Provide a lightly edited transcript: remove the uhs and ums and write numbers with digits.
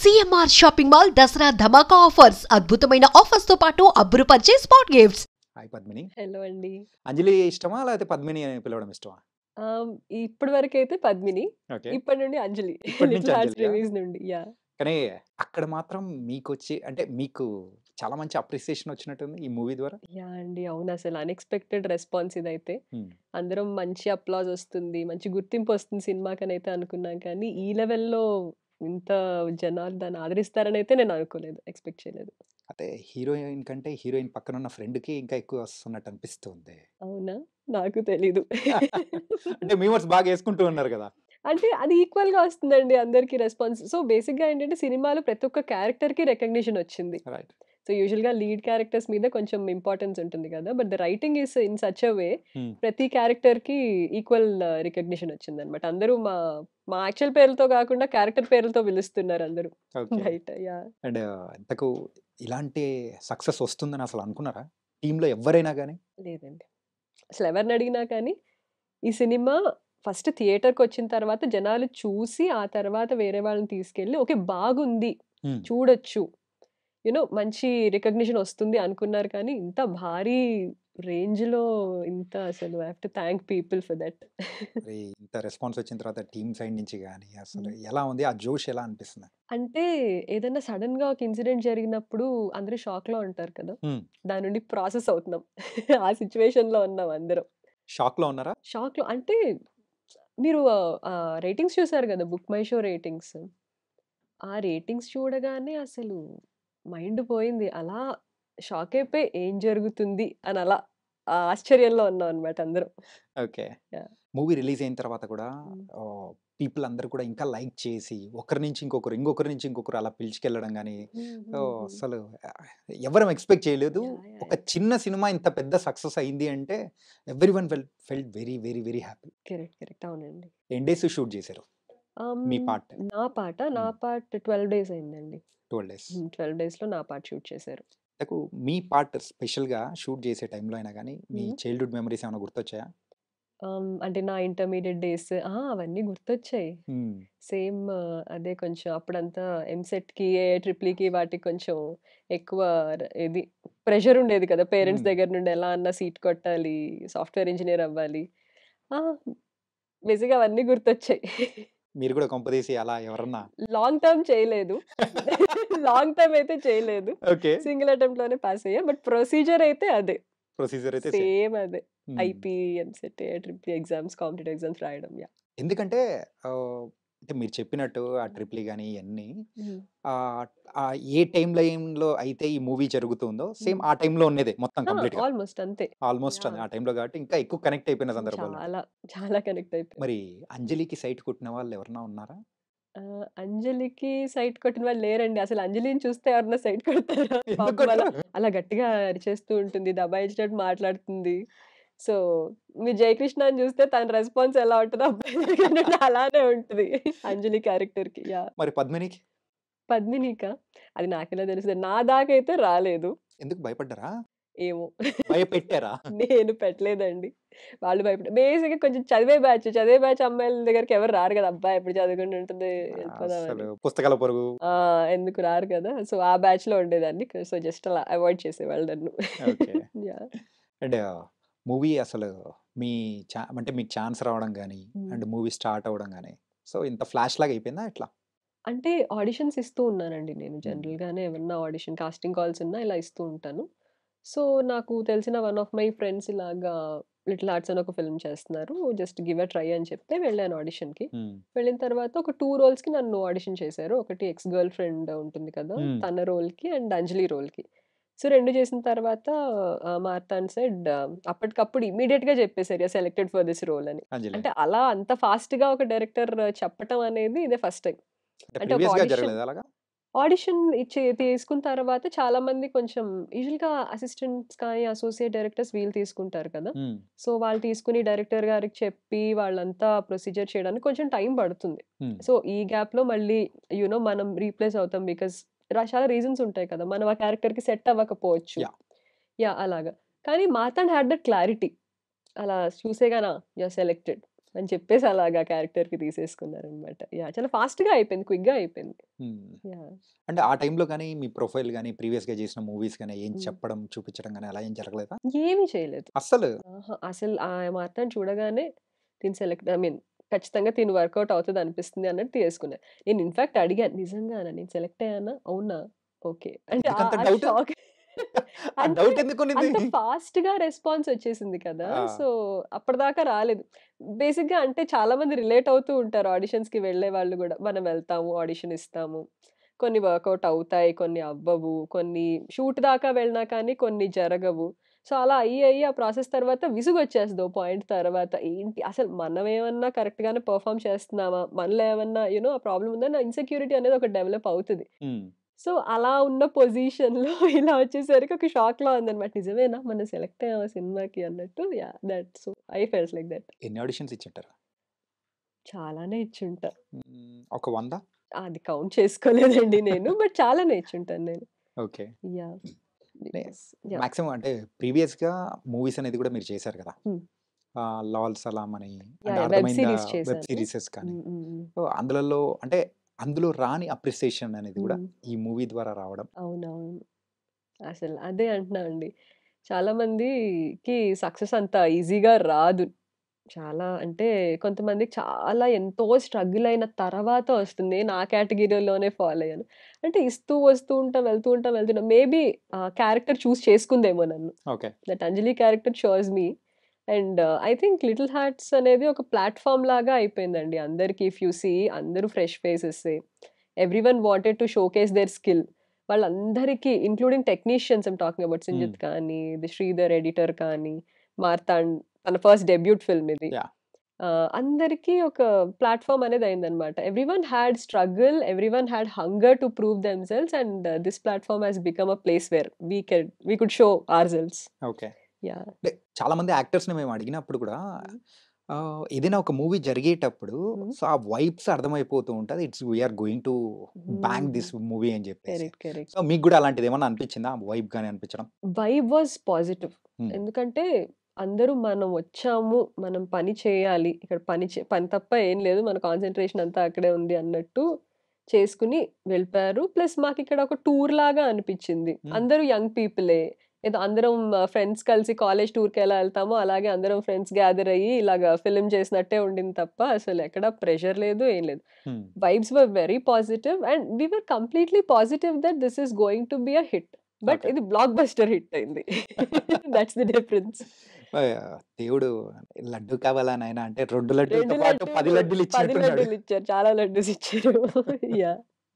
CMR shopping mall Dasara ధమాకా offers అద్భుతమైన offers తో పాటు అబ్బురుపరిచే spot gifts. Hi Padmini. Hello అండి. అంజలి ఇష్టమా? లేకపోతే పద్మిని అని పిలవడం ఇష్టమా? ఇప్పటి వరకైతే పద్మిని. ఓకే. ఇప్పటి నుండి అంజలి. ఇప్పటి నుంచి లిటిల్ హార్ట్స్ అంజలియా? రిలీజ్ నుండి. యాహ్! కానీ అక్కడ మాత్రం మీకొచ్చి అంటే మీకు చాలా మంచి అప్రిసియేషన్ వచ్చినట్టుంది ఈ మూవీ ద్వారా. యాహ్! అండి. అవును. అసలు అన్‌ఎక్స్‌పెక్టెడ్ రెస్పాన్స్ ఇదైతే. హ్మ్. అందరం మంచి అప్లాజ్ వస్తుంది. మంచి గుర్తింపు వస్తుంది సినిమాకనైతే అనుకున్నాం. కానీ ఈ లెవెల్‌లో ఇంత జనాలు దాన్ని ఆదరిస్తారనైతే నేను అనుకోలేదు. ఎక్స్‌పెక్ట్ చేయలేదు. అయితే హీరోయిన్ కంటే హీరోయిన్ పక్కన ఉన్న ఫ్రెండ్‌కి ఇంకా ఎక్కువ వస్తున్నట్టు అనిపిస్తుంది. అవునా? నాకు తెలీదు. అంటే మీమర్స్ బాగా యేసుకుంటూ ఉన్నారు కదా! అంటే అది ఈక్వల్‌గా వస్తుందండి అందరికి రెస్పాన్స్. సో, బేసిక్‌గా ఏంటంటే సినిమాలో ప్రతి ఒక్క క్యారెక్టర్‌కి రికగ్నిషన్ వచ్చింది. రైట్. సో, యూజువల్‌గా లీడ్ క్యారెక్టర్స్ మీద కొంచెం ఇంపార్టెన్స్ ఉంటుంది కదా! But the writing is in such a way hmm. ప్రతి క్యారెక్టర్‌కి ఈక్వల్ రికగ్నిషన్ వచ్చిందన్నమాట. అందరూ మా మా యాక్చువల్ పేర్లతో కాకుండా క్యారెక్టర్ పేర్లతో పిలుస్తున్నారు అందరూ ఓకే. బయట. యాహ్! అండ్ ఇంతకు ఇలాంటి సక్సెస్ వస్తుందని అసలు అనుకున్నారా? టీమ్‌లో ఎవ్వరైనా గాని? లేదండి. అసలు ఎవరిని అడిగినా కానీ ఈ సినిమా ఫస్ట్ థియేటర్‌కొచ్చిన తర్వాత జనాలు చూసి ఆ తర్వాత వేరే వాళ్ళని తీసుకెళ్ళి ఓకే. బాగుంది. హ్మ్. చూడొచ్చు. మంచి రికగ్నిషన్ వస్తుంది అనుకున్నారు కానీ ఇంత భారీ రేంజ్‌లో ఇంత అసలు I have to thank people for that. మరి ఇంత రెస్పాన్స్ వచ్చిన తర్వాత టీమ్ సైడ్ నుంచి గాని అసలు హ్మ్. ఎలా ఉంది? ఆ జోష్ ఎలా అనిపిస్తుంది? అంటే ఏదన్నా సడెన్‌గా ఒక ఇన్సిడెంట్ జరిగినప్పుడు అందరూ షాక్‌లో ఉంటారు కదా! హ్మ్. దాని నుండి ప్రాసెస్ అవుతున్నాం. ఆ సిట్యుయేషన్‌లో ఉన్నాం అందరం. షాక్‌లో ఉన్నారా? షాక్‌లో అంటే మీరు రేటింగ్స్ చూసారు కదా! Book my show ratings. ఆ రేటింగ్స్ చూడగానే అసలు మైండ్ పోయింది. అలా షాక్ అయిపోయి ఏం జరుగుతుంది అని అలా ఆ ఆశ్చర్యంలో ఉన్నామనమాట అందరం. ఓకే. యాహ్! మూవీ రిలీజ్ అయిన తర్వాత కూడా హ్మ్. పీపుల్ అందరూ కూడా ఇంకా లైక్ చేసి ఒకరి నుంచి ఇంకొకరు, ఇంకొకరి నుంచి ఇంకొకరు అలా పిలుచుకెళ్ళడం గాని హ్మ్. హ్మ్. హ్మ్. అసలు ఎవ్వరం ఎక్స్‌పెక్ట్ చేయలేదు. యాహ్! యాహ్! ఒక యాహ్! చిన్న సినిమా ఇంత పెద్ద సక్సెస్ అయింది అంటే everyone felt very, very, very happy. Correct. Correct. అవునండి. ఎన్ని డేస్ షూట్ చేశారు మీ పార్ట్? నా హ్మ్. పార్ట్ 12 డేస్ అయిందండి. 12 డేస్. 12 డేస్‌లో నా పార్ట్ షూట్ చేశారు. నాకు మీ పార్ట్ స్పెషల్‌గా షూట్ చేసే టైంలో అయినా గాని మీ హ్మ్. చైల్డ్‌హుడ్ మెమోరీస్ ఏమైనా గుర్తొచ్చాయా? అంటే నా ఇంటర్మీడియేట్ డేస్ అవన్నీ గుర్తొచ్చాయి. హ్మ్. సేమ్ అదే కొంచెం అప్పుడంతా ఎంసెట్‌కి, ట్రిపుల్‌ఈకి వాటికి కొంచెం ఎక్కువ ఇది ప్రెషర్ ఉండేది కదా! పేరెంట్స్ హ్మ్. దగ్గర నుండి ఎలా అన్నా సీట్ కొట్టాలి, సాఫ్ట్‌వేర్ ఇంజినీర్ అవ్వాలి. ఆ! బేసిక్‌గా అవన్నీ గుర్తొచ్చాయి. మీరు కూడా కొంపదీసి అలా ఎవరన్నా లాంగ్ టర్మ్ చేయలేదు. లాంగ్ టర్మ్ అయితే చేయలేదు. ఓకే. సింగిల్ అటెంప్ట్‌లోనే పాస్ అయ్యా. బట్ ప్రొసీజర్ అయితే అదే. ప్రొసీజర్ అయితే సేమ్. సేమ్ అదే. హ్మ్. IP, EAMCET, triple exams, competitive exams రాయడం. యాహ్! ఎందుకంటే అంటే మీరు చెప్పినట్టు ఆ హ్మ్. ట్రిప్‌లు గాని ఇయన్నీ హ్మ్. ఆహ్, ఏ టైమ్ లైన్‌లో అయితే ఈ మూవీ జరుగుతుందో సేమ్ హ్మ్. ఆ టైమ్‌లో ఉన్నదే మొత్తం కంప్లీట్‌గా. ఆల్‌మోస్ట్ అంతే. Almost yeah! ఆ టైమ్‌లో కాబట్టి ఇంకా ఎక్కువ కనెక్ట్ అయిపోయిన సందర్భాలుంటాయి. చాలా, చాలా కనెక్ట్ అయిపోయాం. మరి అంజలికి సైట్ కొట్టిన వాళ్ళు ఎవరన్నా ఉన్నారా? అంజలికి సైట్ కొట్టిన వాళ్ళు లేరండి. అసలు అంజలిని చూస్తే ఎవరన్నా సైట్ కొడతారా? ఎందుకు పాపం అలా, కొట్టరు? అలా గట్టిగా అరిచేస్తూ ఉంటుంది. దబాయించినట్టు మాట్లాడుతుంది. సో, మీరు 'జయకృష్ణని' చూస్తే తన రెస్పాన్స్ ఎలా ఉంటదో అబ్బాయి దగ్గర నుండి అలానే ఉంటది. అంజలి క్యారెక్టర్‌కి. యాహ్! మరి పద్మినికి? పద్మినికా? అది నాకెలా తెలుస్తది? నా దాకైతే రాలేదు. ఎందుకు భయపడ్డారా? ఏమో! భయపెట్టారా? నేను పెట్టలేదండి. వాళ్ళు బేసిక్‌గా కొంచెం చదివే బ్యాచ్ అమ్మాయిల దగ్గరికి ఎవరు రారు కదా! అబ్బా! ఎప్పుడు చదువుకుంటూ ఉంటుంది వెళ్ళిపోదామని. అసలు పుస్తకాల పొరుగు. ఆ! ఎందుకు రారు కదా! సో, ఆ బ్యాచ్‌లో ఉండేదాన్ని. సో, జస్ట్ అలా అవాయిడ్ చేసేవాళ్ళు నన్ను. ఓకే. యాహ్! అండ్ మూవీ అసలు మీ అంటే మీకు ఛాన్స్ రావడం గాని, హ్మ్. అండ్ మూవీ స్టార్ట్ అవ్వడం గాని, సో ఇంత ఫ్లాష్ లాగా అయిపోయిందా ఎట్లా? అంటే ఆడిషన్స్ ఇస్తూ ఉన్నానండి నేను. హ్మ్. జనరల్‌గానే ఏమన్నా కాస్టింగ్ కాల్స్ ఉన్నా ఇలా ఇస్తూ ఉంటాను. సో, నాకు తెలిసిన వన్ ఆఫ్ మై ఫ్రెండ్స్ ఇలాగా 'లిటిల్ హార్ట్స్' అని ఒక ఫిల్మ్ చేస్తున్నారు. జస్ట్ గివ్ ఎ ట్రై అని చెప్తే వెళ్ళాను ఆడిషన్‌కి. హ్మ్. వెళ్ళిన తర్వాత ఒక 2 రోల్స్‌కి నన్ను ఆడిషన్ చేశారు. ఒకటి ఎక్స్ గర్ల్ ఫ్రెండ్ ఉంటుంది కదా! హ్మ్. తన రోల్‌కి అండ్ అంజలి రోల్‌కి. సో, 2 చేసిన తర్వాత మార్తాండ్ సెడ్ అప్పటికప్పుడు ఇమ్మీడియేట్‌గా చెప్పేసారు you are selected for this role అని. అంజలి అంటే అని. అలా అంత ఫాస్ట్‌గా ఒక డైరెక్టర్ చెప్పటం అనేది ఇదే ఫస్ట్ టైమ్. అంటే అంటే ఒక ప్రీవియస్‌గా జరగలేదా అలాగా? ఆడిషన్ తీసుకున్న తర్వాత చాలామంది కొంచెం యూజువల్‌గా అసిస్టెంట్స్ కానీ, అసోసియేట్ డైరెక్టర్స్ వీళ్ళు తీసుకుంటారు కదా! హ్మ్. సో, వాళ్ళు తీసుకొని డైరెక్టర్ గారికి చెప్పి వాళ్ళంతా ప్రొసీజర్ చేయడానికి కొంచెం టైం పడుతుంది. హ్మ్. సో, ఈ గ్యాప్‌లో మళ్ళీ మనం రీప్లేస్ అవుతాం. బికాజ్ చాలా రీజన్స్ ఉంటాయి కదా! మనం ఆ క్యారెక్టర్‌కి సెట్ అవ్వకపోవచ్చు. యాహ్! యాహ్! అలాగా. కానీ మార్తాండ్ హ్యాడ్ దట్ క్లారిటీ. అలా చూసేగాన యూ ఆర్ సెలెక్టెడ్. అని చెప్పేసి అలాగా క్యారెక్టర్‌కి తీసేసుకున్నారనమాట. యాహ్! చాలా ఫాస్ట్‌గా అయిపోయింది. క్విక్‌గా అయిపోయింది. యాహ్! అంటే ఆ టైంలో గానీ, మీ ప్రొఫైల్ గానీ, ప్రీవియస్‌గా చేసిన మూవీస్ గానీ ఏం హ్మ్. చెప్పడం, చూపించడం గానీ అలా ఏం జరగలేదా? ఏమీ చేయలేదు. అస్సలు? ఆహా! అసలు ఆ మాత్రం చూడగానే తిను సెలెక్ట్ ఐ మీన్ ఖచ్చితంగా తిను వర్కౌట్ అవుతది అనిపిస్తుంది అన్నట్టు తీసుకున్నా. నేను ఇన్‌ఫాక్ట్ అడిగాను. నిజంగానా నేను సెలెక్ట్ అయ్యానా? అవునా? ఓకే. అంటే ఎందుకంత ఆ డౌట్? షాక్ ఆ అంటే డౌట్ ఎందుకునింది? అంత ఫాస్ట్‌గా రెస్పాన్స్ వచ్చేసింది కదా! ఆ! సో, అప్పటిదాకా రాలేదు. బేసిక్‌గా అంటే చాలా మంది రిలేట్ అవుతూ ఉంటారు ఆడిషన్స్‌కి వెళ్ళే వాళ్ళు గూడా. మనం వెళ్తాము, ఆడిషన్ ఇస్తాము. కొన్ని వర్కౌట్ అవుతాయి, కొన్ని అవ్వవు. కొన్ని షూట్ దాకా వెళ్ళినా కానీ కొన్ని జరగవు. సో, అలా అయ్యి ఆ ప్రాసెస్ తర్వాత విసుగొచ్చేస్తది ఓ పాయింట్ తర్వాత. ఏంటి అసలు మనమేమన్నా కరెక్ట్‌గానే పెర్ఫార్మ్ చేస్తున్నామా? మనలో ఏమన్నా ఆ ప్రాబ్లమ్ ఉందా? నా ఇన్‌సెక్యూరిటీ అనేది ఒకటి డెవలప్ అవుతది. హ్మ్. సో, అలా ఉన్న పొజిషన్‌లో ఇలా వచ్చేసరికి ఒక షాక్‌లా ఉందన్నమాట. నిజమేనా? మనం సెలెక్ట్ అయ్యామా సినిమాకి అన్నట్టు. Yeah! That's I felt like that. ఎన్ని ఆడిషన్స్ ఇచ్చుంటారు? చాలానే ఇచ్చుంటా. ఒక 100? అది కౌంట్ చేసుకోలేదండి నేను. బట్ చాలానే ఇచ్చుంటాను నేను. ఓకే. యాహ్! నే బికాస్ యాహ్! మాక్సిమం అంటే ప్రీవియస్‌గా మూవీస్ అనేది కూడా మీరు చేశారు కదా! హ్మ్. 'లాల్ సలాం' అని అంటే యాహ్! వెబ్ అర్థమైందా సీరీస్ వెబ్ చేశాను. సీరీసెస్ కానీ. హ్మ్. హ్మ్. హ్మ్. సో, అందులలో అంటే అందులో రాని అప్రిసియేషన్ అనేది కూడా హ్మ్. ఈ మూవీ ద్వారా రావడం. అవునవును. అసలు అదే అంటున్నా అండి. చాలా మందికి సక్సెస్ అంత ఈజీగా రాదు. చాలా అంటే కొంతమందికి చాలా ఎంతో స్ట్రగుల్ అయిన తర్వాత వస్తుంది. నేను ఆ కేటగిరీలోనే ఫాల్ అయ్యాను. అంటే ఇస్తూ వస్తూ ఉంటా, వెళ్తూ ఉంటా, వెళ్తున్నా. మేబీ క్యారెక్టర్ చూజ్ చేసుకుందేమో నన్ను. Okay. That Anjali character shows me. And I think 'little hearts' అనేది ఒక ప్లాట్‌ఫార్మ్ లాగా అయిపోయిందండి అందరికి. ఇఫ్ యూ సీ అందరూ ఫ్రెష్ ఫేసెసే. Everyone wanted to showcase their skill. వాళ్ళందరికీ including technicians I'm talking about hmm. 'Sinjith' కానీ, ది 'శ్రీధర్' ఎడిటర్ కానీ, 'మార్తాండ్' తన ఫస్ట్ డెబ్యూట్ ఫిల్మ్ ఇది. యాహ్! అందరికీ ఒక ప్లాట్‌ఫార్మ్ అనేది అయిందన్నమాట. Everyone had struggle, everyone had hunger to prove themselves and this platform has become a place where we could show ourselves. Okay. Yeah! అంటే చాలామంది యాక్టర్స్‌ని మేము అడిగినప్పుడు కూడా హ్మ్. ఏదైనా ఒక మూవీ జరిగేటప్పుడు హ్మ్. సో, ఆ వైబ్స్ అర్థమైపోతూ ఉంటది. We are going to bang hmm. This movie అని చెప్పేసి. కరెక్ట్. కరెక్ట్. సో, మీకు కూడా అలాంటిదేమన్నా అనిపించిందా? వైబ్ గాని అనిపించడం? Vibe was positive. హ్మ్. ఎందుకంటే అందరూ మనం వచ్చాము, మనం పని చేయాలి. ఇక్కడ పని తప్ప ఏం లేదు. మన కాన్సంట్రేషన్ అంతా అక్కడే ఉంది అన్నట్టు చేసుకొని వెళ్ళిపోయారు. ప్లస్ మాకిక్కడ ఒక టూర్ లాగా అనిపిచ్చింది. హ్మ్. అందరూ యంగ్ పీపులే. ఏదో అందరం ఫ్రెండ్స్ కలిసి కాలేజ్ టూర్‌కి ఎలా ఎళ్తామో అలాగే అందరం ఫ్రెండ్స్ గ్యాదర్ అయ్యి ఇలాగా ఫిల్మ్ చేసినట్టే ఉండింది తప్ప అసలెక్కడ ప్రెషర్ లేదు. ఏం లేదు. Hmm. Vibes were very positive and we were completely positive that this is going to be a hit. But okay. ఇది బ్లాక్ బస్టర్ హిట్ అయింది. That's the difference. దేవుడు లడ్డు కావాలా నాయనా అంటే 2 లడ్డూలతో 2 పాటు 10 లడ్డూలు, లడ్డూలు 10 ఇచ్చినట్టున్నాడు. లడ్డూలు ఇచ్చారు. చాలా లడ్డూస్ ఇచ్చారు. యాహ్!